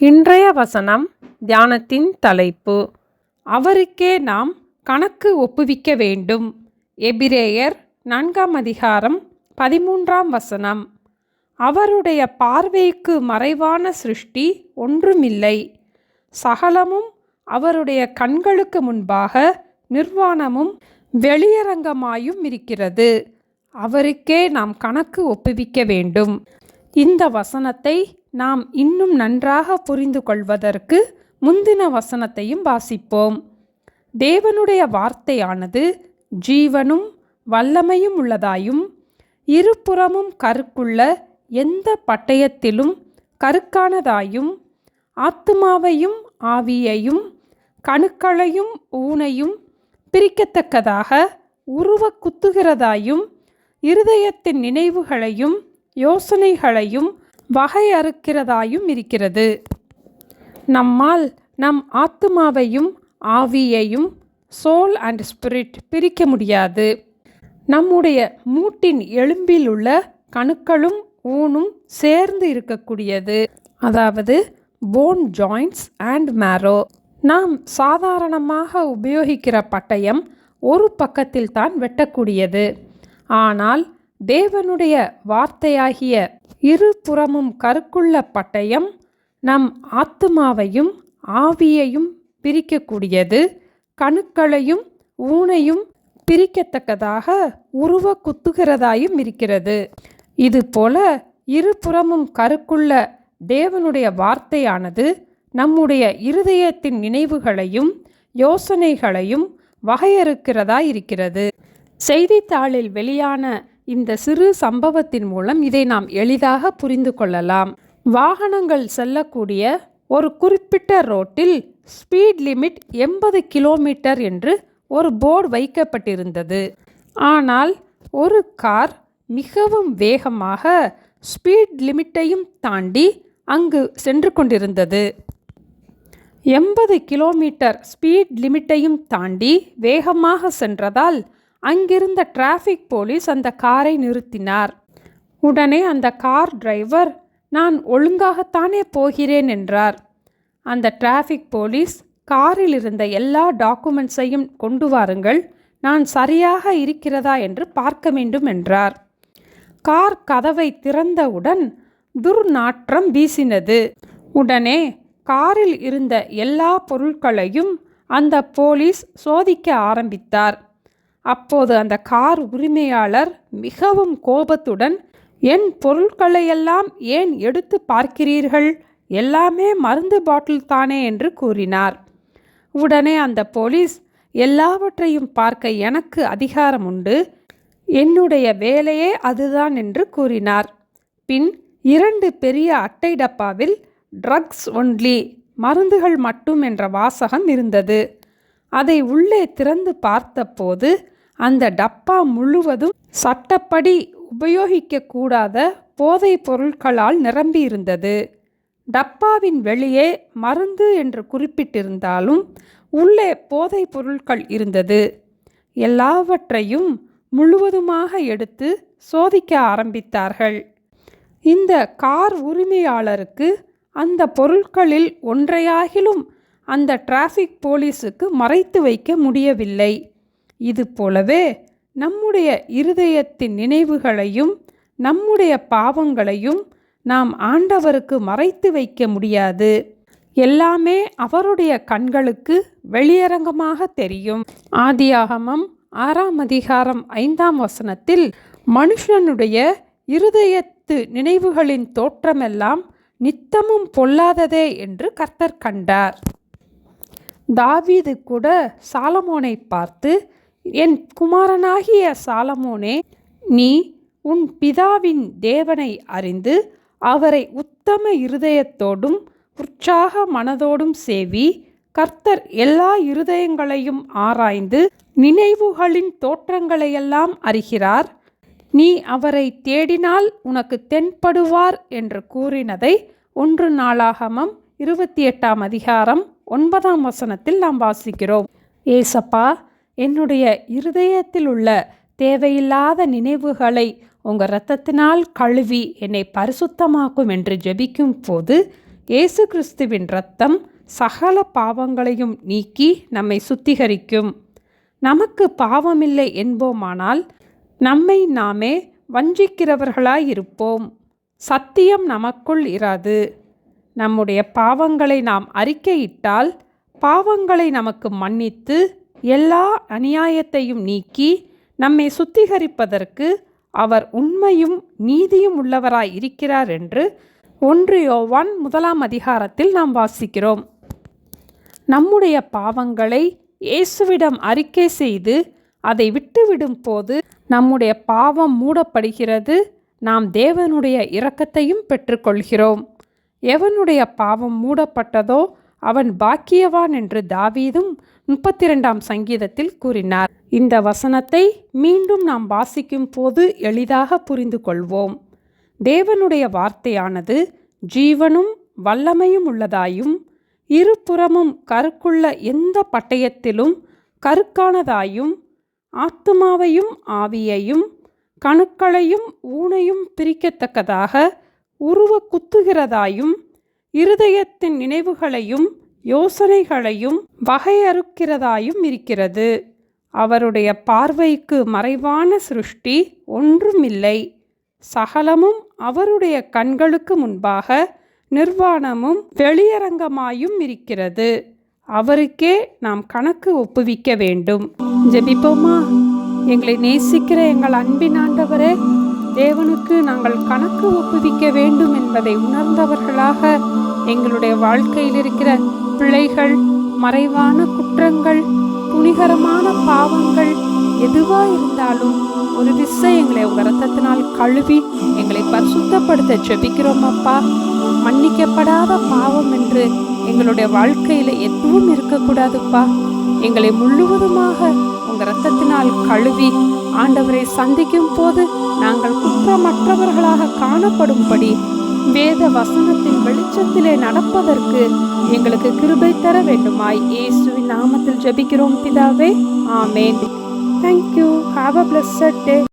இன்றைய வசனம் தியானத்தின் தலைப்பு, அவருக்கே நாம் கணக்கு ஒப்புவிக்க வேண்டும். எபிரேயர் 4:13. அவருடைய பார்வைக்கு மறைவான சிருஷ்டி ஒன்றுமில்லை. சகலமும் அவருடைய கண்களுக்கு முன்பாக நிர்வாணமும் வெளியரங்கமாயும் இருக்கிறது. அவருக்கே நாம் கணக்கு ஒப்புவிக்க வேண்டும். இந்த வசனத்தை நாம் இன்னும் நன்றாக புரிந்து கொள்வதற்கு முந்தின வசனத்தையும் வாசிப்போம். தேவனுடைய வார்த்தையானது ஜீவனும் வல்லமையும் உள்ளதாயும் இருபுறமும் கருக்குள்ள எந்த பட்டயத்திலும் கருக்கானதாயும் ஆத்துமாவையும் ஆவியையும் கணுக்களையும் ஊனையும் பிரிக்கத்தக்கதாக உருவ குத்துகிறதாயும் இருதயத்தின் நினைவுகளையும் யோசனைகளையும் வகையறுக்கிறதாயும் இருக்கிறது. நம்மால் நம் ஆத்துமாவையும் ஆவியையும் சோல் அண்ட் ஸ்பிரிட் பிரிக்க முடியாது. நம்முடைய மூட்டின் எலும்பில் உள்ள கணுக்களும் ஊனும் சேர்ந்து இருக்கக்கூடியது, அதாவது போன் ஜாயிண்ட்ஸ் அண்ட் மேரோ. நாம் சாதாரணமாக உபயோகிக்கிற பட்டயம் ஒரு பக்கத்தில் தான் வெட்டக்கூடியது. ஆனால் தேவனுடைய வார்த்தையாகிய இருபுறமும் கருக்குள்ள பட்டயம் நம் ஆத்துமாவையும் ஆவியையும் பிரிக்கக்கூடியது, கணுக்களையும் ஊனையும் பிரிக்கத்தக்கதாக உருவ குத்துகிறதாயும் இருக்கிறது. இதுபோல இருபுறமும் கருக்குள்ள தேவனுடைய வார்த்தையானது நம்முடைய இருதயத்தின் நினைவுகளையும் யோசனைகளையும் வகையறுக்கிறதாயிருக்கிறது. செய்தித்தாளில் வெளியான இந்த சிறு சம்பவத்தின் மூலம் இதை நாம் எளிதாக புரிந்து கொள்ளலாம். வாகனங்கள் செல்லக்கூடிய ஒரு குறிப்பிட்ட ரோட்டில் ஸ்பீட் லிமிட் 80 கிலோமீட்டர் என்று ஒரு போர்டு வைக்கப்பட்டிருந்தது. ஆனால் ஒரு கார் மிகவும் வேகமாக ஸ்பீட் லிமிட்டையும் தாண்டி அங்கு சென்று கொண்டிருந்தது. 80 கிலோமீட்டர் ஸ்பீட் லிமிட்டையும் தாண்டி வேகமாக சென்றதால் அங்கிருந்த டிராஃபிக் போலீஸ் அந்த காரை நிறுத்தினார். உடனே அந்த கார் டிரைவர், நான் ஒழுங்காகத்தானே போகிறேன் என்றார். அந்த டிராஃபிக் போலீஸ், காரில் இருந்த எல்லா டாக்குமெண்ட்ஸையும் கொண்டு வாருங்கள், நான் சரியாக இருக்கிறதா என்று பார்க்க வேண்டும் என்றார். கார் கதவை திறந்தவுடன் துர்நாற்றம் வீசினது. உடனே காரில் இருந்த எல்லா பொருட்களையும் அந்த போலீஸ் சோதிக்க ஆரம்பித்தார். அப்போது அந்த கார் உரிமையாளர் மிகவும் கோபத்துடன், என் பொருட்களையெல்லாம் ஏன் எடுத்து பார்க்கிறீர்கள்? எல்லாமே மருந்து பாட்டில் தானே என்று கூறினார். உடனே அந்த போலீஸ், எல்லாவற்றையும் பார்க்க எனக்கு அதிகாரம் உண்டு, என்னுடைய வேலையே அதுதான் என்று கூறினார். பின் 2 பெரிய அட்டை டப்பாவில் ட்ரக்ஸ் ஒன்லி, மருந்துகள் மட்டும் என்ற வாசகம் இருந்தது. அதை உள்ளே திறந்து பார்த்தபோது அந்த டப்பா முழுவதும் சட்டப்படி உபயோகிக்கக்கூடாத போதைப் பொருட்களால் நிரம்பியிருந்தது. டப்பாவின் வெளியே மருந்து என்று குறிப்பிட்டிருந்தாலும் உள்ளே போதைப் பொருட்கள் இருந்தது. எல்லாவற்றையும் முழுவதுமாக எடுத்து சோதிக்க ஆரம்பித்தார்கள். இந்த கார் உரிமையாளருக்கு அந்த பொருட்களில் ஒன்றையாகிலும் அந்த டிராஃபிக் போலீஸுக்கு மறைத்து வைக்க முடியவில்லை. இது போலவே நம்முடைய இருதயத்தின் நினைவுகளையும் நம்முடைய பாவங்களையும் நாம் ஆண்டவருக்கு மறைத்து வைக்க முடியாது. எல்லாமே அவருடைய கண்களுக்கு வெளியரங்கமாக தெரியும். ஆதியாகமம் 6:5 மனுஷனுடைய இருதயத்து நினைவுகளின் தோற்றமெல்லாம் நித்தமும் பொல்லாததே என்று கர்த்தர் கண்டார். தாவீது கூட சாலமோனை பார்த்து, என் குமாரனாகிய சாலமோனே, நீ உன் பிதாவின் தேவனை அறிந்து அவரை உத்தம இருதயத்தோடும் உற்சாக மனதோடும் சேவி. கர்த்தர் எல்லா இருதயங்களையும் ஆராய்ந்து நினைவுகளின் தோற்றங்களையெல்லாம் அறிகிறார். நீ அவரை தேடினால் உனக்கு தென்படுவார் என்று கூறினதை 1 நாளாகமம் 28 நாம் வாசிக்கிறோம். ஏசப்பா, என்னுடைய இருதயத்தில் உள்ள தேவையில்லாத நினைவுகளை உங்கள் இரத்தத்தினால் கழுவி என்னை பரிசுத்தமாக்கும் என்று ஜெபிக்கும் போது இயேசு கிறிஸ்துவின் இரத்தம் சகல பாவங்களையும் நீக்கி நம்மை சுத்திகரிக்கும். நமக்கு பாவமில்லை என்போமானால் நம்மை நாமே வஞ்சிக்கிறவர்களாயிருப்போம். சத்தியம் நமக்குள் இராது. நம்முடைய பாவங்களை நாம் அறிக்கையிட்டால் பாவங்களை நமக்கு மன்னித்து எல்லா அநியாயத்தையும் நீக்கி நம்மை சுத்திகரிப்பதற்கு அவர் உண்மையும் நீதியும் உள்ளவராய் இருக்கிறார் என்று 1 யோவான் 1 நாம் வாசிக்கிறோம். நம்முடைய பாவங்களை இயேசுவிடம் அறிக்கை செய்து அதை விட்டுவிடும் போது நம்முடைய பாவம் மூடப்படுகிறது. நாம் தேவனுடைய இரக்கத்தையும் பெற்றுக்கொள்கிறோம். எவனுடைய பாவம் மூடப்பட்டதோ அவன் பாக்கியவான் என்று தாவீதும் 32ஆம் சங்கீதத்தில் கூறினார். இந்த வசனத்தை மீண்டும் நாம் வாசிக்கும் போது எளிதாக புரிந்து கொள்வோம். தேவனுடைய வார்த்தையானது ஜீவனும் வல்லமையும் உள்ளதாயும் இருபுறமும் கருக்குள்ள எந்த பட்டயத்திலும் கருக்கானதாயும் ஆத்துமாவையும் ஆவியையும் கணுக்களையும் ஊனையும் பிரிக்கத்தக்கதாக உருவ குத்துகிறதாயும் இருதயத்தின் நினைவுகளையும் யோசனைகளையும் வகையறுக்கிறதாயும் இருக்கிறது. அவருடைய பார்வைக்கு மறைவான சிருஷ்டி ஒன்றுமில்லை. சகலமும் அவருடைய கண்களுக்கு முன்பாக நிர்வாணமும் வெளியரங்கமாயும் இருக்கிறது. அவருக்கே நாம் கணக்கு ஒப்புவிக்க வேண்டும். ஜெபிப்போமா? எங்களை நேசிக்கிற எங்கள் அன்பின் ஆண்டவரே, தேவனுக்கு நாங்கள் கணக்கு ஒப்புவிக்க வேண்டும் என்பதை உணர்ந்தவர்களாக எங்களுடைய வாழ்க்கையில் இருக்கிற பிழைகள், மறைவான குற்றங்கள், துணிகரமான பாவங்கள் எதுவாக இருந்தாலும் ஒரு விசை எங்களை உங்கள் இரத்தத்தினால் கழுவி எங்களை பரிசுத்தப்படுத்த ஜெபிக்கிறோம் அப்பா. மன்னிக்கப்படாத பாவம் என்று எங்களுடைய வாழ்க்கையில் எதுவும் இருக்கக்கூடாதுப்பா. எங்களை முழுவதுமாக உங்கள் இரத்தத்தினால் கழுவி ஆண்டவரை சந்திக்கும் போது நாங்கள் குற்றமற்றவர்களாக காணப்படும்படி வேத வசனத்தின் வெளிச்சத்திலே நடப்பதற்கு எங்களுக்கு கிருபை தர வேண்டுமாய் இயேசுவின் நாமத்தில் ஜெபிக்கிறோம் பிதாவே. ஆமேன். Thank you. Have a blessed day.